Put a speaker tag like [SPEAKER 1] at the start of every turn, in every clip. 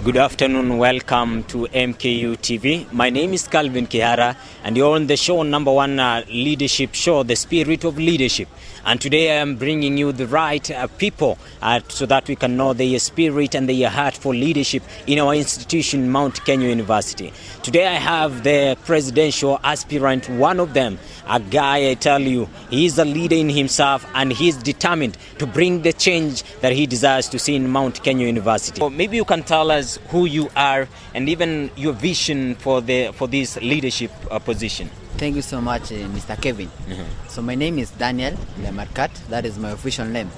[SPEAKER 1] Good afternoon, welcome to MKU TV. My name is Kelvin Kihara and you're on the show number one leadership show, The Spirit of Leadership. And today I am bringing you the right people so that we can know their spirit and their heart for leadership in our institution, Mount Kenya University. Today I have the presidential aspirant, one of them, a guy I tell you, he is a leader in himself and he's determined to bring the change that he desires to see in Mount Kenya University. So maybe you can tell us who you are and even your vision for this leadership position.
[SPEAKER 2] Thank you so much, Mr. Kelvin. So my name is Daniel Lemarkat. That is my official name.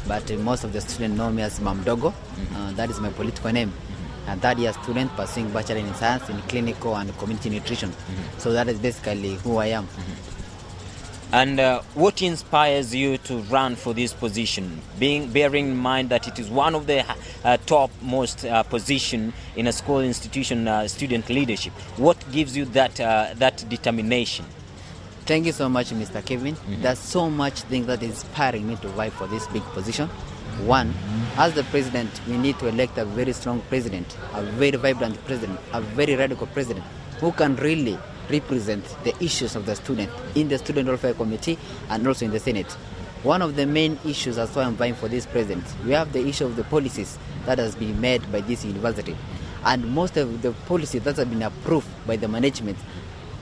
[SPEAKER 2] But most of the students know me as Mdogo. That is my political name. A third-year student pursuing Bachelor in Science in Clinical and Community Nutrition. So that is basically who I am.
[SPEAKER 1] And what inspires you to run for this position, bearing in mind that it is one of the topmost position in a school institution, student leadership? What gives you that determination?
[SPEAKER 2] Thank you so much, Mr. Kelvin. There's so much things that is inspiring me to vie for this big position. One, as the president, we need to elect a very strong president, a very vibrant president, a very radical president who can really represent the issues of the student in the Student Welfare Committee and also in the Senate. One of the main issues, that's why I'm vying for this president, we have the issue of the policies that has been made by this university. And most of the policies that have been approved by the management,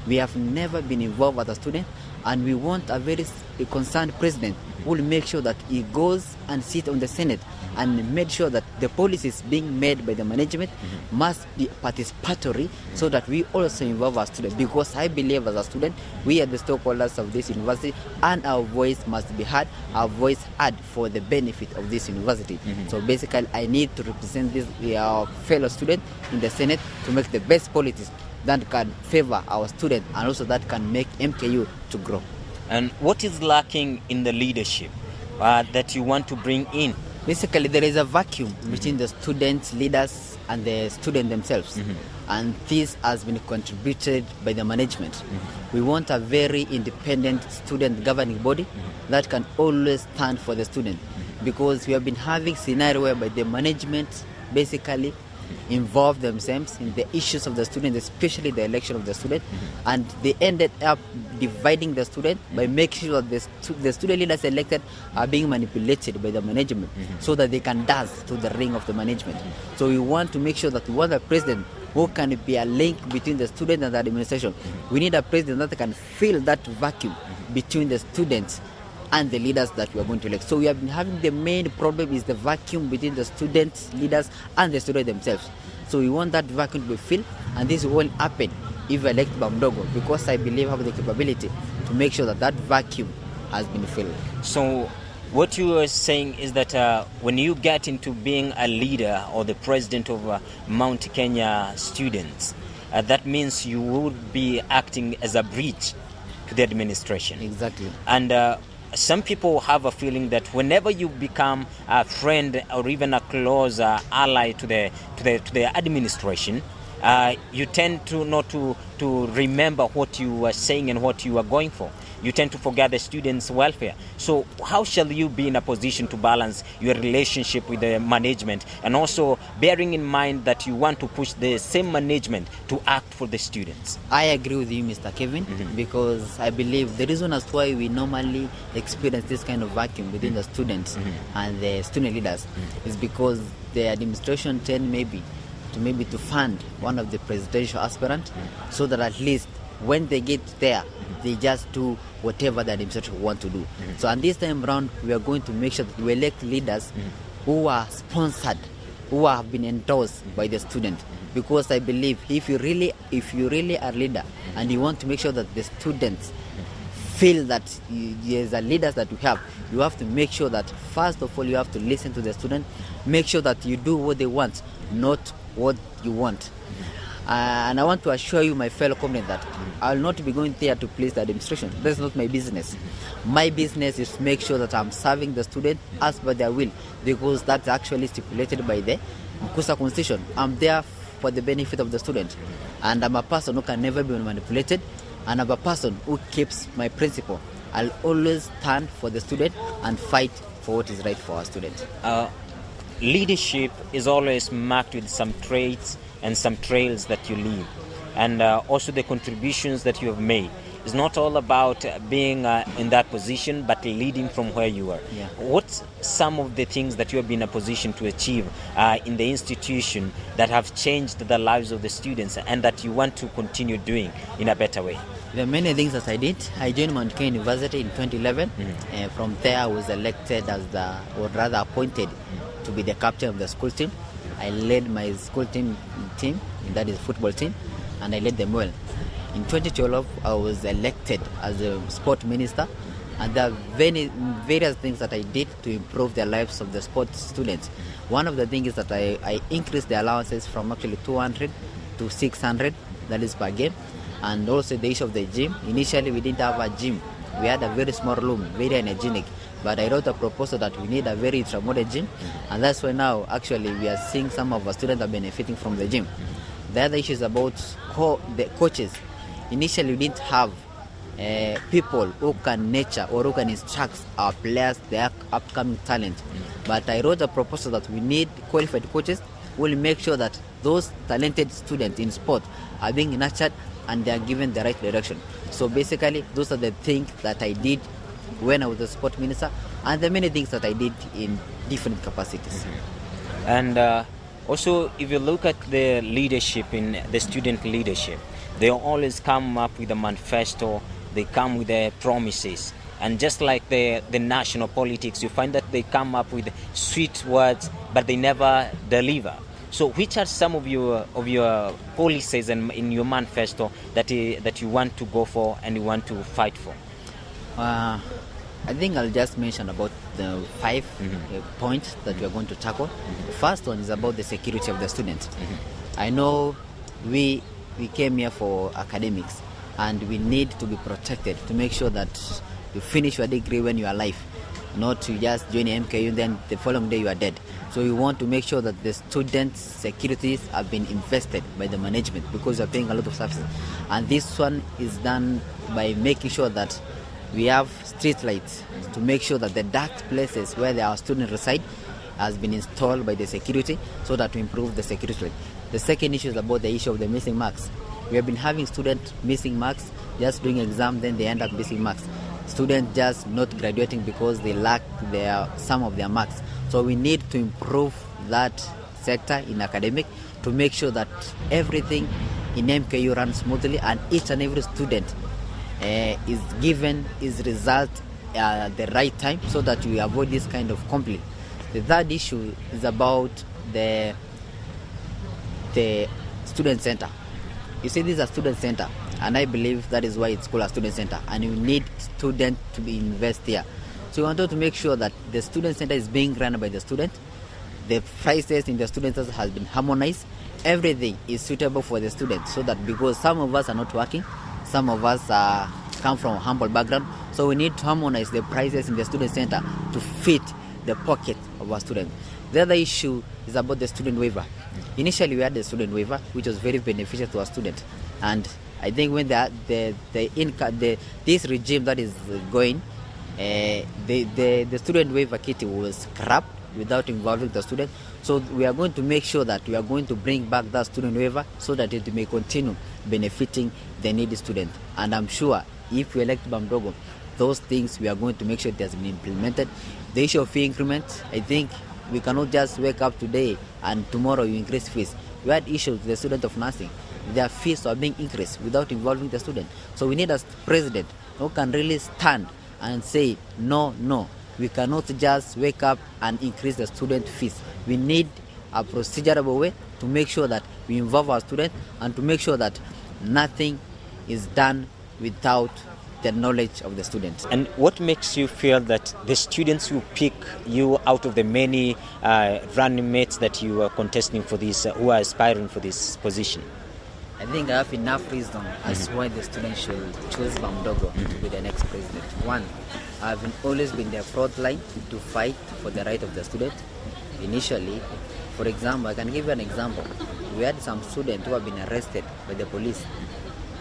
[SPEAKER 2] we have never been involved as a student, and we want a very concerned president who will make sure that he goes and sits on the Senate and make sure that the policies being made by the management must be participatory so that we also involve our students. Because I believe as a student, we are the stakeholders of this university and our voice must be heard, our voice heard for the benefit of this university. So basically, I need to represent our fellow students in the Senate to make the best policies that can favor our students and also that can make MKU to grow.
[SPEAKER 1] And what is lacking in the leadership that you want to bring in?
[SPEAKER 2] Basically, there is a vacuum between the students, leaders, and the students themselves. And this has been contributed by the management. We want a very independent student governing body that can always stand for the student. Because we have been having scenario whereby the management basically involve themselves in the issues of the student, especially the election of the student, and they ended up dividing the student by making sure that the student leaders elected are being manipulated by the management so that they can dance to the ring of the management. So we want to make sure that we want a president who can be a link between the student and the administration. We need a president that can fill that vacuum between the students and the leaders that we are going to elect. So we have been having the main problem is the vacuum between the students, leaders, and the students themselves. So we want that vacuum to be filled, and this will happen if we elect Mdogo, because I believe I have the capability to make sure that that vacuum has been filled.
[SPEAKER 1] So what you are saying is that when you get into being a leader or the president of Mount Kenya students, that means you would be acting as a bridge to the administration.
[SPEAKER 2] Exactly.
[SPEAKER 1] And some people have a feeling that whenever you become a friend or even a close ally to the administration, you tend to not to remember what you are saying and what you are going for. You tend to forget the students' welfare. So how shall you be in a position to balance your relationship with the management and also bearing in mind that you want to push the same management to act for the students?
[SPEAKER 2] I agree with you, Mr. Kelvin, because I believe the reason as why we normally experience this kind of vacuum between the students and the student leaders is because the administration tend maybe to fund one of the presidential aspirants so that at least when they get there, they just do whatever the administration want to do. So and this time around, we are going to make sure that we elect leaders who are sponsored, who have been endorsed by the student. Because I believe if you really are a leader and you want to make sure that the students feel that there's a leaders that we have, you have to make sure that first of all you have to listen to the student, make sure that you do what they want, not what you want. And I want to assure you, my fellow comrades, that I'll not be going there to please the administration. That's not my business. My business is to make sure that I'm serving the student as per their will, because that's actually stipulated by the Mkusa Constitution. I'm there for the benefit of the student, and I'm a person who can never be manipulated, and I'm a person who keeps my principle. I'll always stand for the student and fight for what is right for our students.
[SPEAKER 1] leadership is always marked with some traits and some trails that you leave, and also the contributions that you have made. It's not all about being in that position, but leading from where you are.
[SPEAKER 2] Yeah.
[SPEAKER 1] What's some of the things that you have been in a position to achieve in the institution that have changed the lives of the students and that you want to continue doing in a better way?
[SPEAKER 2] There are many things that I did. I joined Mount Kenya University in 2011. From there, I was elected or rather appointed to be the captain of the school team. I led my school team, that is football team, and I led them well. In 2012, I was elected as a sport minister, and there are various things that I did to improve the lives of the sports students. One of the things is that I increased the allowances from actually 200 to 600, that is per game, and also the issue of the gym. Initially, we didn't have a gym. We had a very small room, very unhygienic, but I wrote a proposal that we need a very ultra-modern gym, and that's why now actually we are seeing some of our students are benefiting from the gym. The other issue is about the coaches. Initially, we didn't have people who can nurture or who can instruct our players, their upcoming talent. But I wrote a proposal that we need qualified coaches who will make sure that those talented students in sport are being nurtured and they are given the right direction. So basically, those are the things that I did when I was the sport minister, and the many things that I did in different capacities.
[SPEAKER 1] And also, if you look at the leadership in the student leadership, they always come up with a manifesto, they come with their promises. And just like the national politics, you find that they come up with sweet words, but they never deliver. So which are some of your policies and in your manifesto that you want to go for and you want to fight for?
[SPEAKER 2] I think I'll just mention about the 5 points that we are going to tackle. The first one is about the security of the students. I know we came here for academics, and we need to be protected to make sure that you finish your degree when you are alive, not to just join MKU then the following day you are dead. So we want to make sure that the students' securities have been invested by the management, because we are paying a lot of services. And this one is done by making sure that we have street lights to make sure that the dark places where our students reside has been installed by the security, so that we improve the security. The second issue is about the issue of the missing marks. We have been having students missing marks, just doing exam, then they end up missing marks. Students just not graduating because they lack some of their marks. So we need to improve that sector in academic to make sure that everything in MKU runs smoothly and each and every student is given his result at the right time, so that we avoid this kind of conflict. The third issue is about the student center. You see, this is a student center, and I believe that is why it's called a student center, and you need students to be invested here. So we wanted to make sure that the student center is being run by the student. The prices in the student center has been harmonized. Everything is suitable for the students, so that because some of us are not working, some of us come from a humble background, so we need to harmonize the prices in the student center to fit the pocket of our students. The other issue is about the student waiver. Initially, we had the student waiver, which was very beneficial to our students. And I think when this regime that is going, the student waiver kitty was scrapped without involving the student. So we are going to make sure that we are going to bring back that student waiver, so that it may continue benefiting the needy student. And I'm sure if we elect Mdogo, those things we are going to make sure it has been implemented. The issue of fee increment, I think we cannot just wake up today and tomorrow you increase fees. We had issues with the student of nursing. Their fees are being increased without involving the student. So we need a president who can really stand and say, no, we cannot just wake up and increase the student fees. We need a procedural way to make sure that we involve our students and to make sure that nothing is done without the knowledge of the students.
[SPEAKER 1] And what makes you feel that the students who pick you out of the many running mates that you are contesting for this, who are aspiring for this position?
[SPEAKER 2] I think I have enough reason as why the students should choose Mdogo to be the next president. One, I've always been the front line to fight for the right of the student. Initially, for example, I can give you an example. We had some students who have been arrested by the police,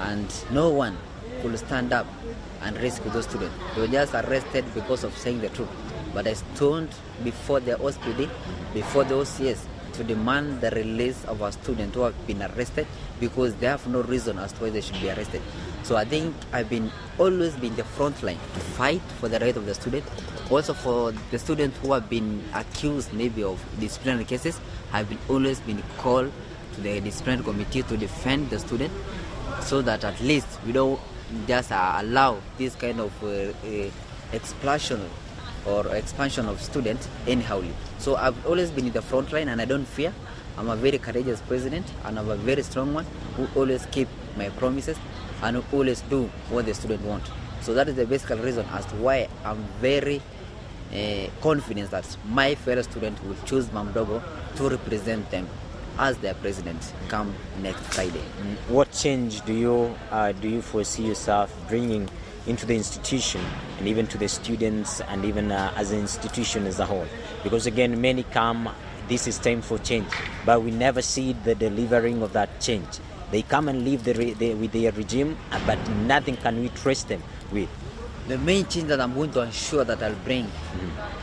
[SPEAKER 2] and no one could stand up and rescue those students. They were just arrested because of saying the truth. But I stood before the OSPD before the OCS to demand the release of our students who have been arrested because they have no reason as to why they should be arrested. So I think I've always been the front line to fight for the right of the student. Also for the students who have been accused maybe of disciplinary cases, I've always been called to the disciplinary committee to defend the student, so that at least we don't just allow this kind of explosion or expansion of students anyhowly. So I've always been in the front line and I don't fear. I'm a very courageous president and I'm a very strong one who always keep my promises and who always do what the student want. So that is the basic reason as to why I'm very confident that my fellow students will choose Mdogo to represent them as their president come next Friday.
[SPEAKER 1] What change do you foresee yourself bringing into the institution and even to the students and even as an institution as a whole? Because again, many come, this is time for change, but we never see the delivering of that change. They come and live with their regime, but nothing can we trace them with.
[SPEAKER 2] The main change that I'm going to ensure that I'll bring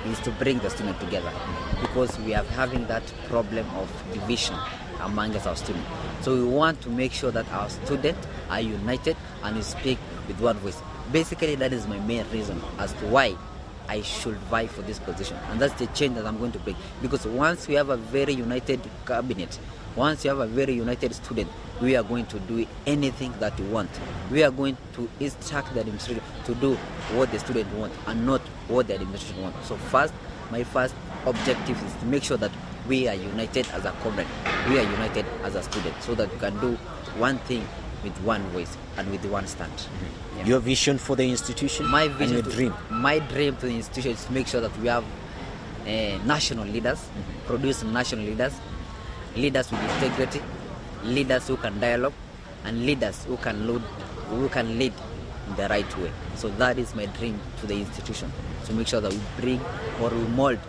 [SPEAKER 2] is to bring the students together, because we are having that problem of division among us, our students. So we want to make sure that our students are united and we speak with one voice. Basically, that is my main reason as to why I should vie for this position. And that's the change that I'm going to bring. Because once we have a very united cabinet, once you have a very united student, we are going to do anything that we want. We are going to instruct the administration to do what the student wants and not what the administration wants. So first, my first objective is to make sure that we are united as a comrade. We are united as a student, so that we can do one thing with one voice and with one stand.
[SPEAKER 1] Yeah. Your vision for the institution?
[SPEAKER 2] My vision,
[SPEAKER 1] and your dream?
[SPEAKER 2] My dream to the institution is to make sure that we have national leaders, produce national leaders, leaders with integrity, leaders who can dialogue, and leaders who can lead in the right way. So that is my dream to the institution, to make sure that we bring or we mold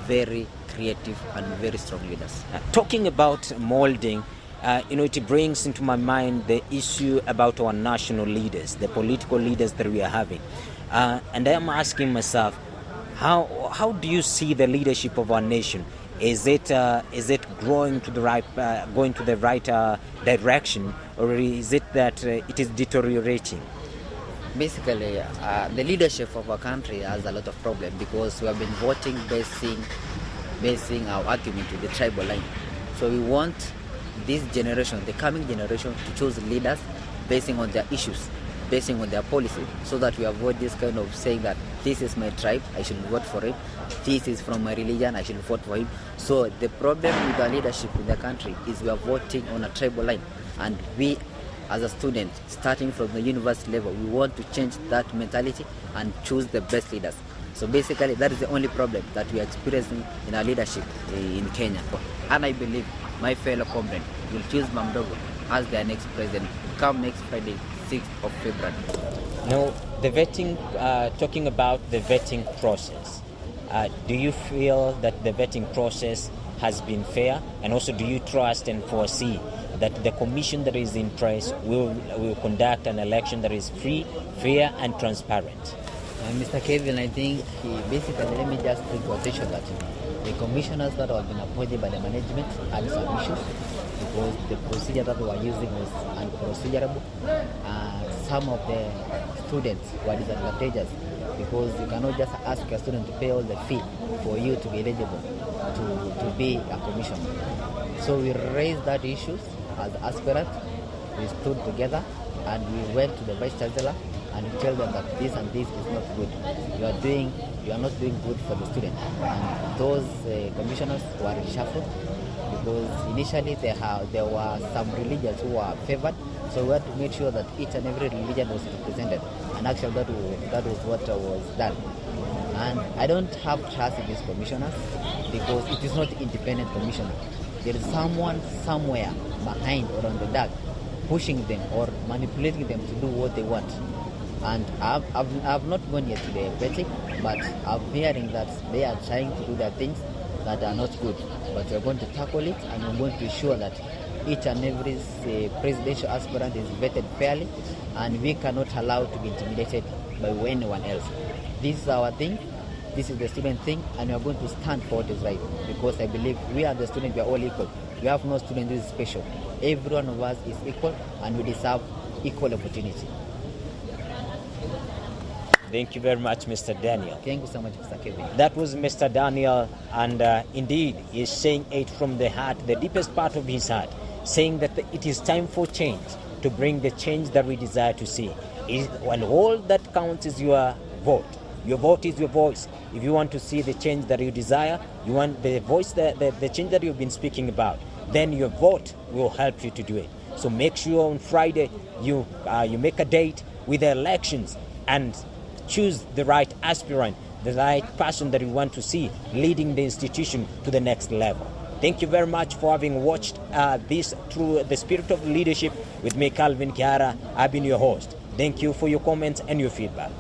[SPEAKER 2] very creative and very strong leaders.
[SPEAKER 1] Talking about molding, it brings into my mind the issue about our national leaders, the political leaders that we are having. And I'm asking myself, how do you see the leadership of our nation? Is it growing to the right, going to the right direction, or is it that it is deteriorating?
[SPEAKER 2] Basically, the leadership of our country has a lot of problems because we have been voting basing our argument to the tribal line. So we want this generation, the coming generation, to choose leaders basing on their issues, basing on their policy, so that we avoid this kind of saying that this is my tribe, I should vote for him, this is from my religion, I should vote for him. So the problem with the leadership in the country is we are voting on a tribal line, and we as a student, starting from the university level, we want to change that mentality and choose the best leaders. So basically, that is the only problem that we are experiencing in our leadership in Kenya. And I believe my fellow comrade will choose Mdogo as their next president come next Friday, 6th of February.
[SPEAKER 1] Now, the vetting, talking about the vetting process, do you feel that the vetting process has been fair? And also, do you trust and foresee that the commission that is in place will conduct an election that is free, fair, and transparent?
[SPEAKER 2] Mr. Kelvin, I think basically, let me just bring to attention that the commissioners that have been appointed by the management had some issues because the procedure that we were using was unprocedurable. Some of the students were disadvantaged because you cannot just ask a student to pay all the fee for you to be eligible to be a commissioner. So we raised that issues as aspirant. We stood together and we went to the vice chancellor and we tell them that this and this is not good. You are not doing good for the student. And those commissioners were reshuffled because initially there were some religions who were favored. So we had to make sure that each and every religion was represented. And actually that was what was done. And I don't have trust in these commissioners because it is not independent commissioner. There is someone somewhere behind or on the dark pushing them or manipulating them to do what they want. And I've not gone yet to the vetting, but I'm hearing that they are trying to do their things that are not good. But we're going to tackle it, and we're going to ensure that each and every presidential aspirant is vetted fairly, and we cannot allow to be intimidated by anyone else. This is our thing, this is the student thing, and we are going to stand for what is right, because I believe we are the students, we are all equal. We have no student who is special. Every one of us is equal, and we deserve equal opportunity.
[SPEAKER 1] Thank you very much, Mr. Daniel.
[SPEAKER 2] Thank you so much, Mr. Kelvin.
[SPEAKER 1] That was Mr. Daniel, and indeed, he's saying it from the heart, the deepest part of his heart, saying that it is time for change, to bring the change that we desire to see. When all that counts is your vote. Your vote is your voice. If you want to see the change that you desire, you want the voice, the change that you've been speaking about, then your vote will help you to do it. So make sure on Friday you make a date with the elections and choose the right aspirant, the right person that you want to see leading the institution to the next level. Thank you very much for having watched this through the Spirit of Leadership with me, Kelvin Kihara. I've been your host. Thank you for your comments and your feedback.